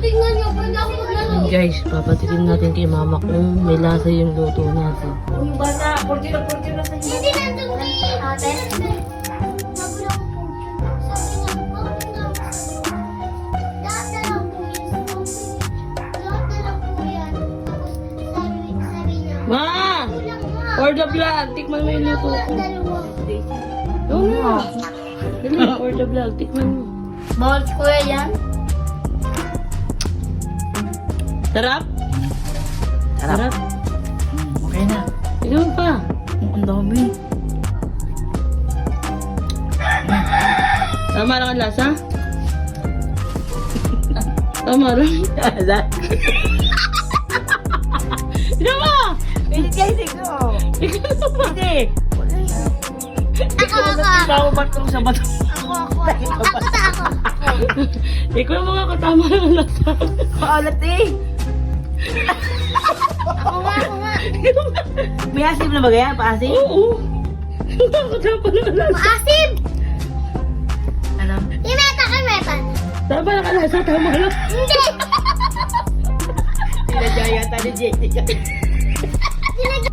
tingnan niyo, pwede ako maglaro. Guys, papatikin natin kay mama kung may lasa yung luto natin. Yung bata, 40 na sa Hindi nandun kay ate. Nagulang po. Sabi niya, bakit na? Lahat na lang po yun. Lahat na lang po yan. Tapos sabi niya, Ma! kulang nga. For the vlog, tikman mo yung luto ko. Dalawa. Oo na. Dali, for the vlog, tikman mo. Bawal si kuya yan? Sarap? Sarap? Okay na. Ikaw pa. Ang dami. Tama lang ang lasa? Tama lang. Ikaw pa! Hindi kasi ko. Ikaw pa! Hindi. Ako. Bago ba't kung sa bato? Ako. Ikaw mo nga katama lang ang lasa. Maalat eh. Ako nga. May asim na ba kaya? Paasim? Oo. Katama lang ang lasa. Maasim! Ano? Imeta kay Metan. Tama lang ang lasa, tama lang. Hindi! Sinadya yata ni Jessica. Sinadya